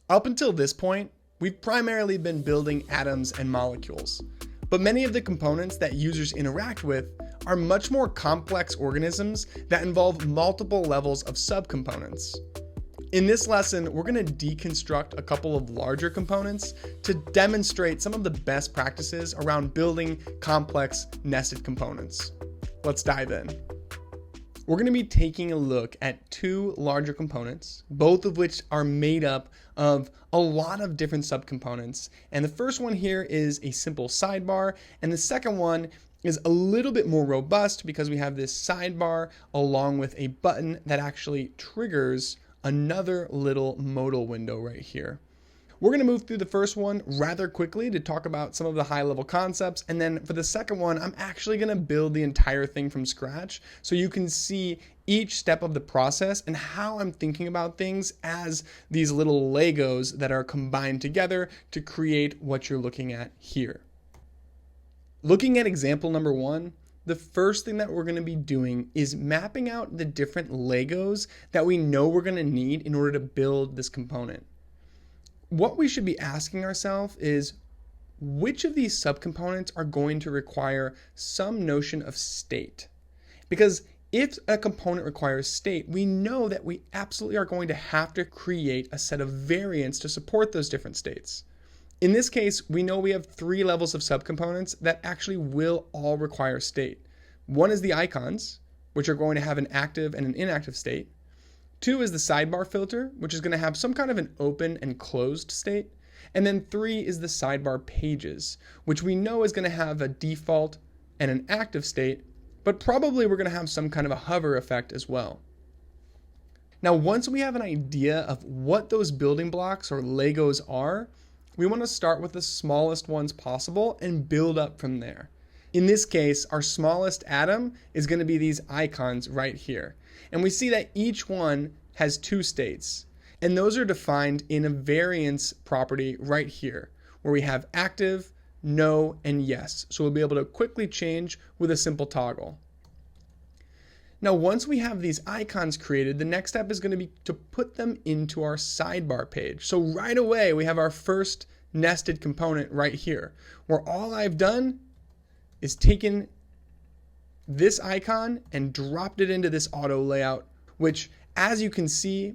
Up until this point, we've primarily been building atoms and molecules, but many of the components that users interact with are much more complex organisms that involve multiple levels of subcomponents. In this lesson, we're going to deconstruct a couple of larger components to demonstrate some of the best practices around building complex nested components. Let's dive in. We're going to be taking a look at two larger components, both of which are made up of a lot of different subcomponents. And the first one here is a simple sidebar, and the second one is a little bit more robust because we have this sidebar along with a button that actually triggers another little modal window right here. We're going to move through the first one rather quickly to talk about some of the high-level concepts, and then for the second one, I'm actually going to build the entire thing from scratch so you can see each step of the process and how I'm thinking about things as these little Legos that are combined together to create what you're looking at here. Looking at example number one, the first thing that we're going to be doing is mapping out the different Legos that we know we're going to need in order to build this component. What we should be asking ourselves is, which of these subcomponents are going to require some notion of state? Because if a component requires state, we know that we absolutely are going to have to create a set of variants to support those different states. In this case, we know we have three levels of subcomponents that actually will all require state. One is the icons, which are going to have an active and an inactive state. Two is the sidebar filter, which is going to have some kind of an open and closed state. And then three is the sidebar pages, which we know is going to have a default and an active state, but probably we're going to have some kind of a hover effect as well. Now, once we have an idea of what those building blocks or Legos are, we want to start with the smallest ones possible and build up from there. In this case, our smallest atom is going to be these icons right here. And we see that each one has two states. And those are defined in a variance property right here, where we have active, no, and yes. So we'll be able to quickly change with a simple toggle. Now, once we have these icons created, the next step is going to be to put them into our sidebar page. So right away, we have our first nested component right here, where all I've done is taken this icon and dropped it into this auto layout, which, as you can see,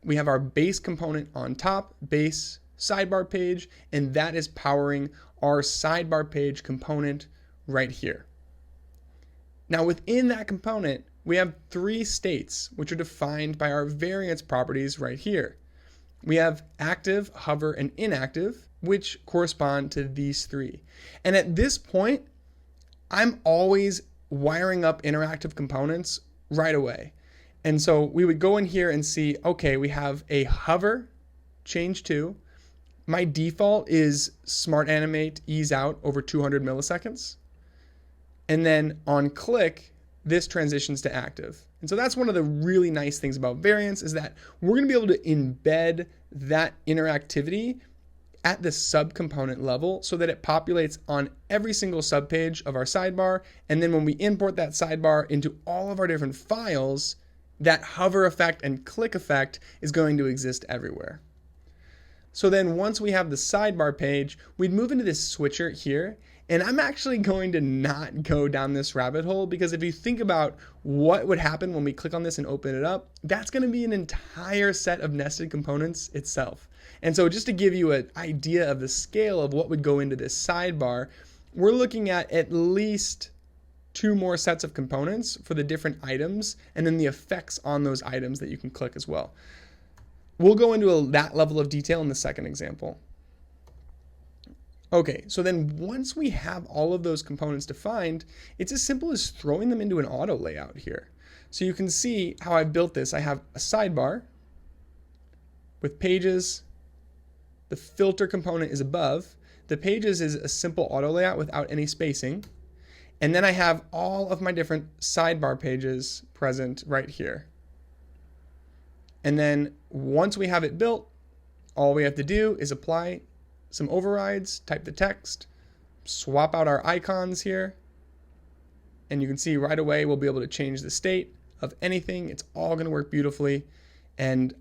we have our base component on top, base sidebar page, and that is powering our sidebar page component right here. Now, within that component, we have three states, which are defined by our variance properties right here. We have active, hover, and inactive, which correspond to these three. And at this point, I'm always wiring up interactive components right away. And so we would go in here and see, okay, we have a hover, change to. My default is smart animate ease out over 200 milliseconds. And then on click, this transitions to active. And so that's one of the really nice things about variance, is that we're going to be able to embed that interactivity at the subcomponent level so that it populates on every single subpage of our sidebar. And then when we import that sidebar into all of our different files, that hover effect and click effect is going to exist everywhere. So then once we have the sidebar page, we'd move into this switcher here. And I'm actually going to not go down this rabbit hole, because if you think about what would happen when we click on this and open it up, that's going to be an entire set of nested components itself. And so just to give you an idea of the scale of what would go into this sidebar, we're looking at least two more sets of components for the different items, and then the effects on those items that you can click as well. We'll go into that level of detail in the second example. Okay, so then once we have all of those components defined, it's as simple as throwing them into an auto layout here. So you can see how I've built this. I have a sidebar with pages. The filter component is above. The pages is a simple auto layout without any spacing. And then I have all of my different sidebar pages present right here. And then once we have it built, all we have to do is apply some overrides, type the text, swap out our icons here, and you can see right away we'll be able to change the state of anything. It's all going to work beautifully. And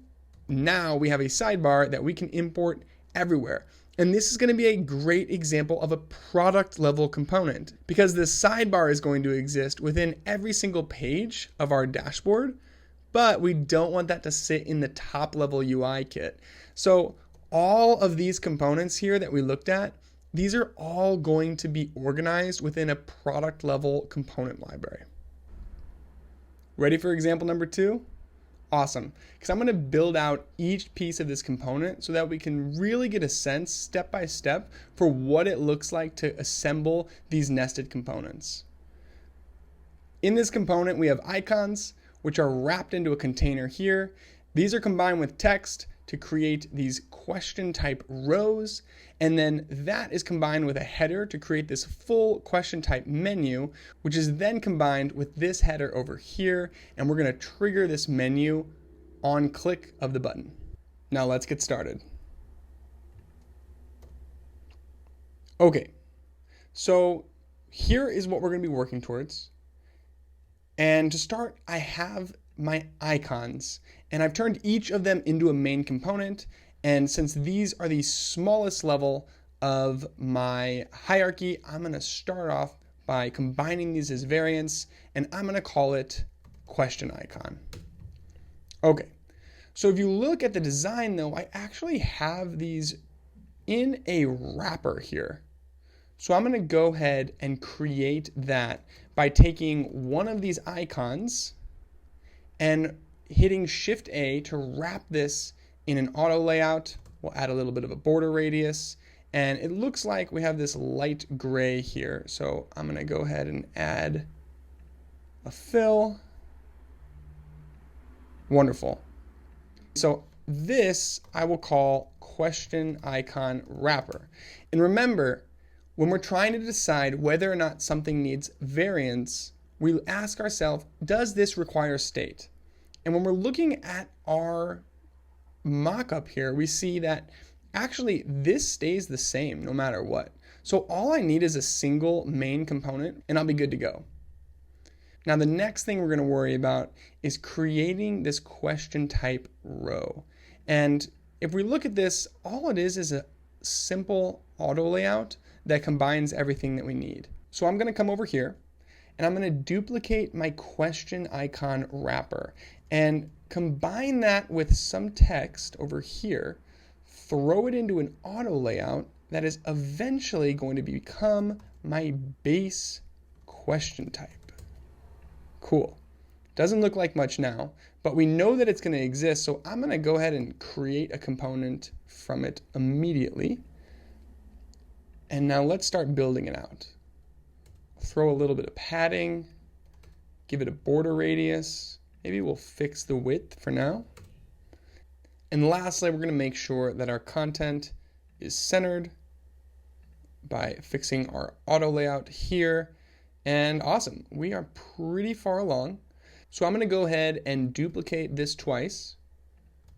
now we have a sidebar that we can import everywhere. And this is going to be a great example of a product level component because the sidebar is going to exist within every single page of our dashboard, but we don't want that to sit in the top level UI kit. So all of these components here that we looked at, these are all going to be organized within a product level component library. Ready for example number 2? Awesome, because I'm going to build out each piece of this component so that we can really get a sense step by step for what it looks like to assemble these nested components. In this component, we have icons, which are wrapped into a container here. These are combined with text to create these question type rows, and then that is combined with a header to create this full question type menu, which is then combined with this header over here, and we're going to trigger this menu on click of the button. Now let's get started. Okay, so here is what we're going to be working towards. And to start, I have my icons, and I've turned each of them into a main component. And since these are the smallest level of my hierarchy, I'm going to start off by combining these as variants, and I'm going to call it question icon. Okay, so if you look at the design though, I actually have these in a wrapper here. So I'm going to go ahead and create that by taking one of these icons and hitting Shift A to wrap this in an auto layout. We'll add a little bit of a border radius, and it looks like we have this light gray here. So I'm going to go ahead and add a fill. Wonderful. So this I will call question icon wrapper. And remember, when we're trying to decide whether or not something needs variants, we ask ourselves, does this require state? And when we're looking at our mockup here, we see that actually this stays the same no matter what. So all I need is a single main component and I'll be good to go. Now the next thing we're going to worry about is creating this question type row. And if we look at this, all it is a simple auto layout that combines everything that we need. So I'm going to come over here and I'm going to duplicate my question icon wrapper and combine that with some text over here, throw it into an auto layout that is eventually going to become my base question type. Cool. Doesn't look like much now, but we know that it's going to exist, so I'm going to go ahead and create a component from it immediately. And now let's start building it out. Throw a little bit of padding, give it a border radius. Maybe we'll fix the width for now. And lastly, we're going to make sure that our content is centered by fixing our auto layout here. And awesome, we are pretty far along. So I'm going to go ahead and duplicate this twice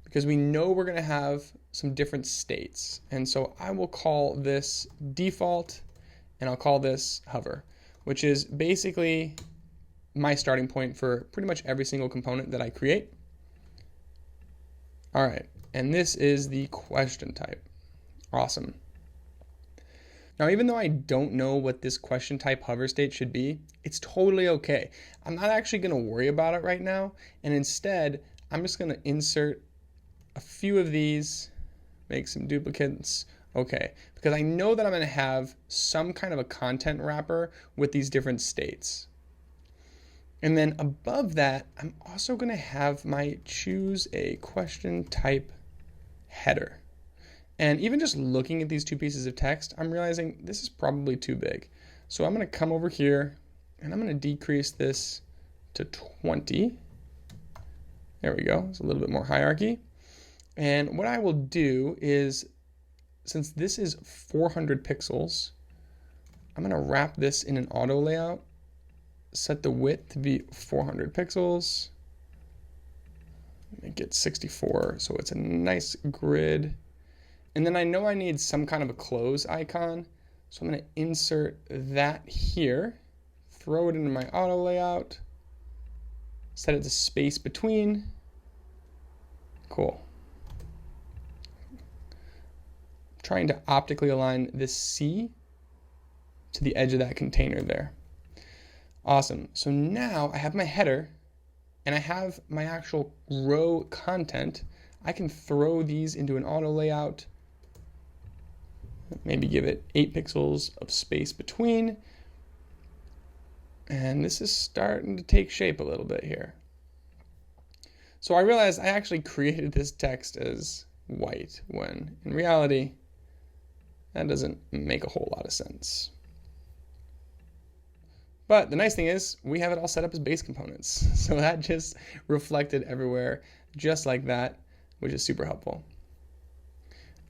because we know we're going to have some different states. And so I will call this default and I'll call this hover, which is basically my starting point for pretty much every single component that I create. All right, and this is the question type. Awesome. Now, even though I don't know what this question type hover state should be, it's totally okay. I'm not actually going to worry about it right now, and instead, I'm just going to insert a few of these, make some duplicates. Okay, because I know that I'm going to have some kind of a content wrapper with these different states. And then above that, I'm also going to have my choose a question type header. And even just looking at these two pieces of text, I'm realizing this is probably too big. So I'm going to come over here and I'm going to decrease this to 20. There we go. It's a little bit more hierarchy. And what I will do is, since this is 400 pixels, I'm going to wrap this in an auto layout, set the width to be 400 pixels, make it 64 so it's a nice grid. And then I know I need some kind of a close icon, so I'm going to insert that here, throw it into my auto layout, set it to space between. Cool. trying to optically align this C to the edge of that container there. Awesome. So now I have my header and I have my actual row content. I can throw these into an auto layout, maybe give it 8 pixels of space between. And this is starting to take shape a little bit here. So I realized I actually created this text as white when in reality, that doesn't make a whole lot of sense. But the nice thing is we have it all set up as base components. So that just reflected everywhere just like that, which is super helpful.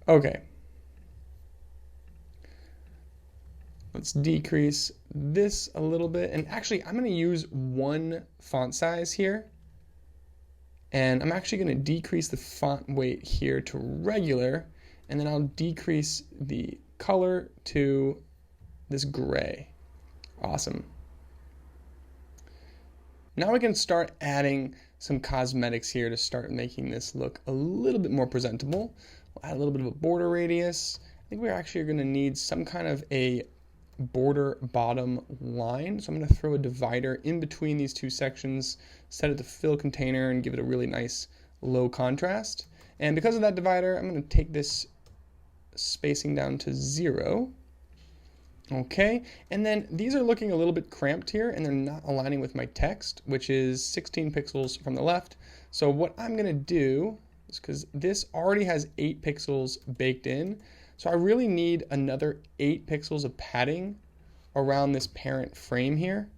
Okay. Let's decrease this a little bit. And actually, I'm going to use one font size here. And I'm actually going to decrease the font weight here to regular. And then I'll decrease the color to this gray. Awesome. Now we can start adding some cosmetics here to start making this look a little bit more presentable. We'll add a little bit of a border radius. I think we're actually going to need some kind of a border bottom line. So I'm going to throw a divider in between these two sections, set it to fill container and give it a really nice low contrast. And because of that divider, I'm going to take this spacing down to 0. Okay, and then these are looking a little bit cramped here and they're not aligning with my text, which is 16 pixels from the left. So what I'm going to do is, because this already has 8 pixels baked in, so I really need another 8 pixels of padding around this parent frame here.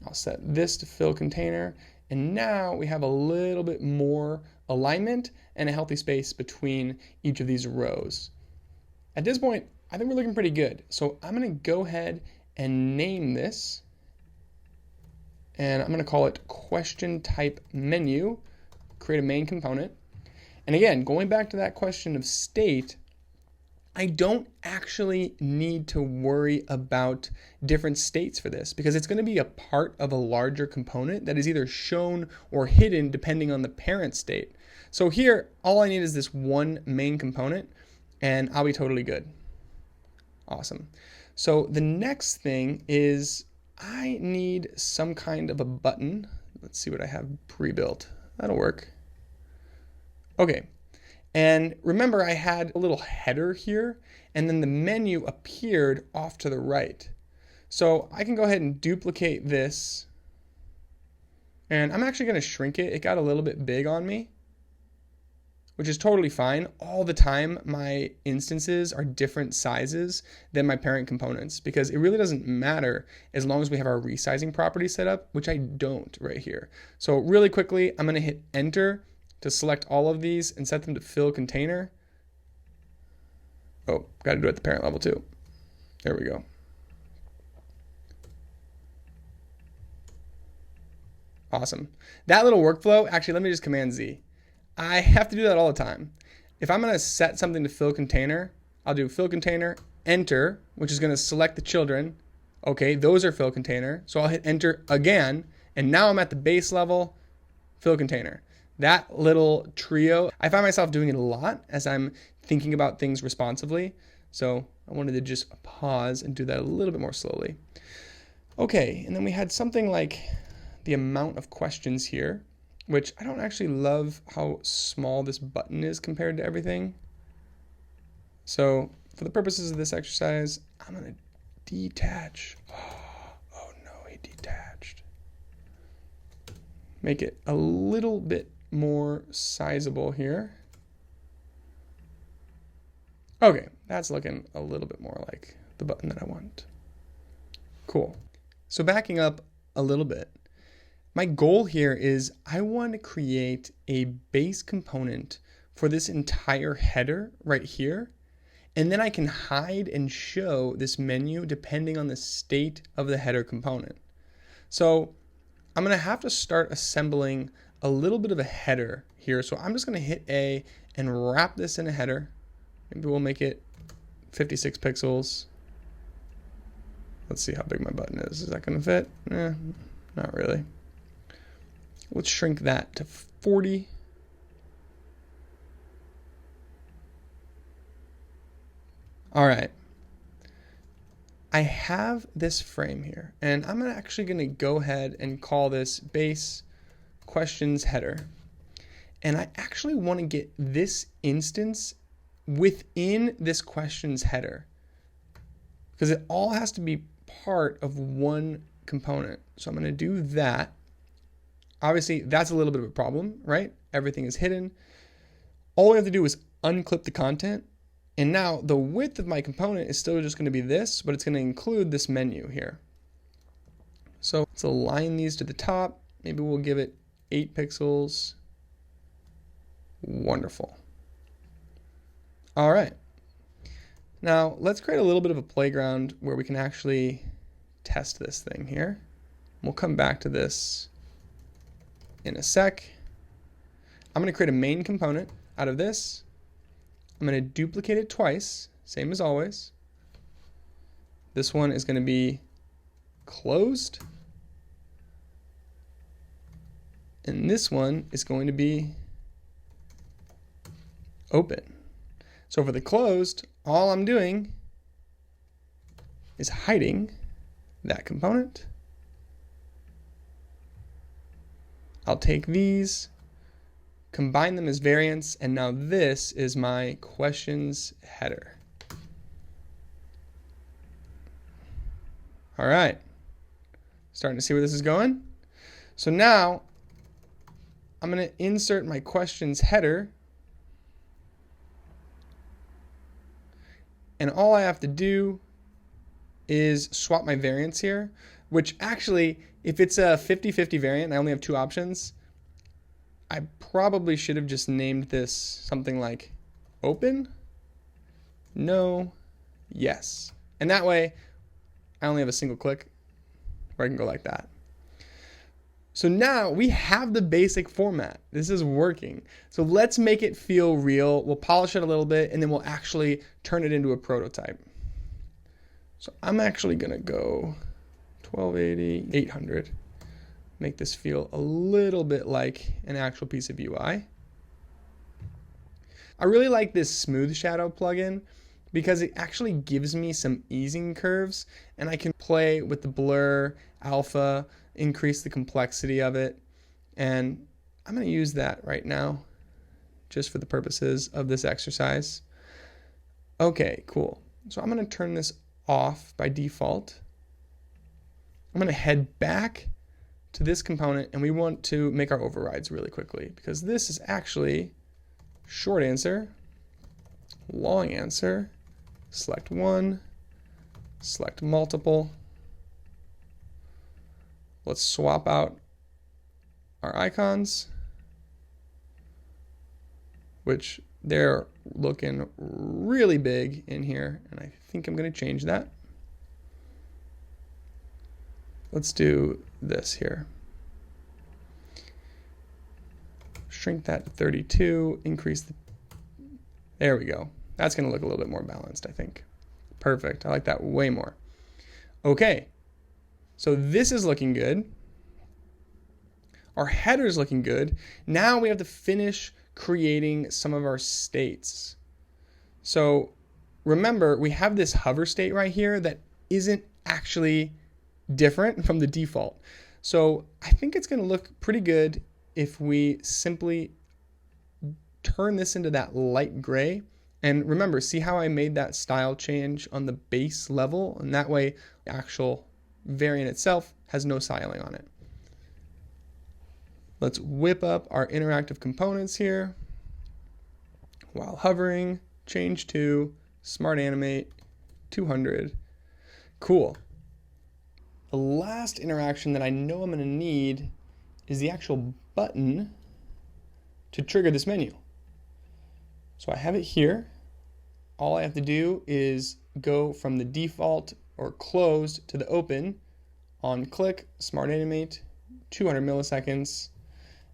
I'll set this to fill container, and now we have a little bit more alignment and a healthy space between each of these rows. At this point, I think we're looking pretty good. So I'm going to go ahead and name this, and I'm going to call it question type menu, create a main component. And again, going back to that question of state, I don't actually need to worry about different states for this because it's going to be a part of a larger component that is either shown or hidden depending on the parent state. So here, all I need is this one main component and I'll be totally good. Awesome. So the next thing is I need some kind of a button. Let's see what I have pre-built. That'll work. Okay. And remember, I had a little header here, and then the menu appeared off to the right. So I can go ahead and duplicate this, and I'm actually going to shrink it. It got a little bit big on me, which is totally fine. All the time, my instances are different sizes than my parent components because it really doesn't matter as long as we have our resizing property set up, which I don't right here. So really quickly, I'm going to hit enter to select all of these and set them to fill container. Oh, got to do it at the parent level too. There we go. Awesome. That little workflow, actually, let me just Command Z. I have to do that all the time. If I'm going to set something to fill container, I'll do fill container, enter, which is going to select the children. Okay, those are fill container. So I'll hit enter again, and now I'm at the base level, fill container. That little trio, I find myself doing it a lot as I'm thinking about things responsively. So I wanted to just pause and do that a little bit more slowly. Okay, and then we had something like the amount of questions here, which I don't actually love how small this button is compared to everything. So for the purposes of this exercise, I'm going to detach. Oh no, he detached. Make it a little bit more sizable here. Okay, that's looking a little bit more like the button that I want. Cool. So backing up a little bit, my goal here is I want to create a base component for this entire header right here, and then I can hide and show this menu depending on the state of the header component. So I'm going to have to start assembling a little bit of a header here. So I'm just going to hit A and wrap this in a header. Maybe we'll make it 56 pixels. Let's see how big my button is. Is that going to fit? Not really. Let's shrink that to 40. All right. I have this frame here, and I'm actually going to go ahead and call this base questions header. And I actually want to get this instance within this questions header, because it all has to be part of one component. So I'm going to do that. Obviously, that's a little bit of a problem, right? Everything is hidden. All we have to do is unclip the content. And now the width of my component is still just going to be this, but it's going to include this menu here. So let's align these to the top. Maybe we'll give it 8 pixels. Wonderful. All right. Now let's create a little bit of a playground where we can actually test this thing here. We'll come back to this in a sec. I'm going to create a main component out of this. I'm going to duplicate it twice, same as always. This one is going to be closed. And this one is going to be open. So for the closed, all I'm doing is hiding that component. I'll take these, combine them as variants, and now this is my questions header. All right, starting to see where this is going. So now I'm going to insert my questions header, and all I have to do is swap my variants here, which actually, if it's a 50-50 variant, I only have 2 options. I probably should have just named this something like open, no, yes. And that way, I only have a single click where I can go like that. So now we have the basic format. This is working. So let's make it feel real. We'll polish it a little bit, and then we'll actually turn it into a prototype. So I'm actually going to go 1280, 800. Make this feel a little bit like an actual piece of UI. I really like this smooth shadow plugin because it actually gives me some easing curves, and I can play with the blur, alpha, increase the complexity of it. And I'm going to use that right now just for the purposes of this exercise. Okay, cool. So I'm going to turn this off by default. I'm going to head back to this component, and we want to make our overrides really quickly because this is actually short answer, long answer, select one, select multiple. Let's swap out our icons, which they're looking really big in here, and I think I'm going to change that. Let's do this here. Shrink that to 32, increase the, there we go. That's going to look a little bit more balanced, I think. Perfect. I like that way more. Okay. So this is looking good. Our header is looking good. Now we have to finish creating some of our states. So remember, we have this hover state right here that isn't actually different from the default. So I think it's going to look pretty good if we simply turn this into that light gray. And remember, see how I made that style change on the base level? And that way, the actual variant itself has no styling on it. Let's whip up our interactive components here. While hovering, change to Smart Animate 200. Cool. The last interaction that I know I'm going to need is the actual button to trigger this menu. So I have it here. All I have to do is go from the default or closed to the open on click, Smart Animate, 200 milliseconds,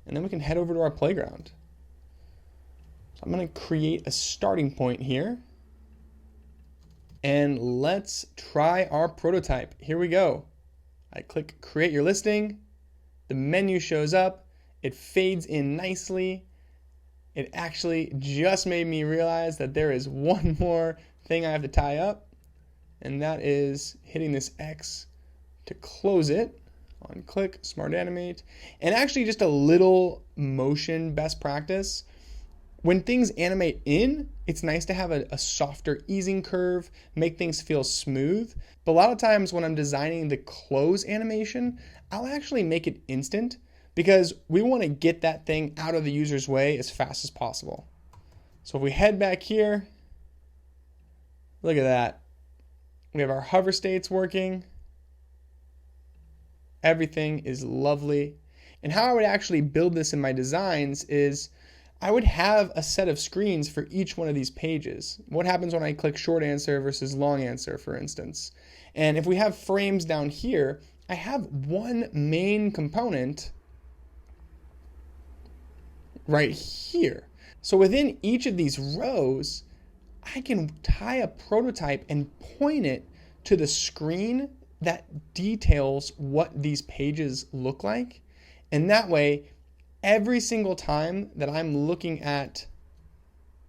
and then we can head over to our playground. So I'm going to create a starting point here, and let's try our prototype. Here we go. I click create your listing, the menu shows up, it fades in nicely. It actually just made me realize that there is one more thing I have to tie up, and that is hitting this X to close it. On click, smart animate. And actually just a little motion best practice. When things animate in, it's nice to have a softer easing curve, make things feel smooth. But a lot of times when I'm designing the close animation, I'll actually make it instant because we want to get that thing out of the user's way as fast as possible. So if we head back here, look at that. We have our hover states working. Everything is lovely. And how I would actually build this in my designs is I would have a set of screens for each one of these pages. What happens when I click short answer versus long answer, for instance? And if we have frames down here, I have one main component right here. So within each of these rows, I can tie a prototype and point it to the screen that details what these pages look like. And that way, every single time that I'm looking at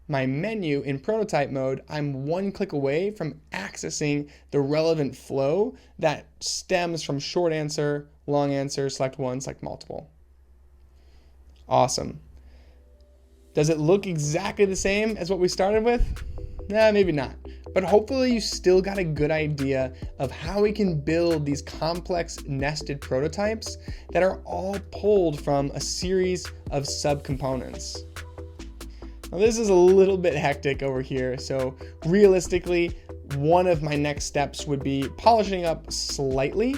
my menu in prototype mode, I'm one click away from accessing the relevant flow that stems from short answer, long answer, select one, select multiple. Awesome. Does it look exactly the same as what we started with? Nah, maybe not. But hopefully you still got a good idea of how we can build these complex nested prototypes that are all pulled from a series of subcomponents. Now this is a little bit hectic over here, so realistically, one of my next steps would be polishing up slightly.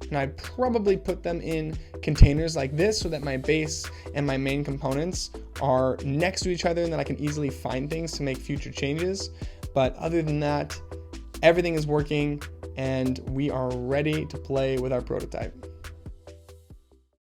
And I'd probably put them in containers like this so that my base and my main components are next to each other and that I can easily find things to make future changes. But other than that, everything is working and we are ready to play with our prototype.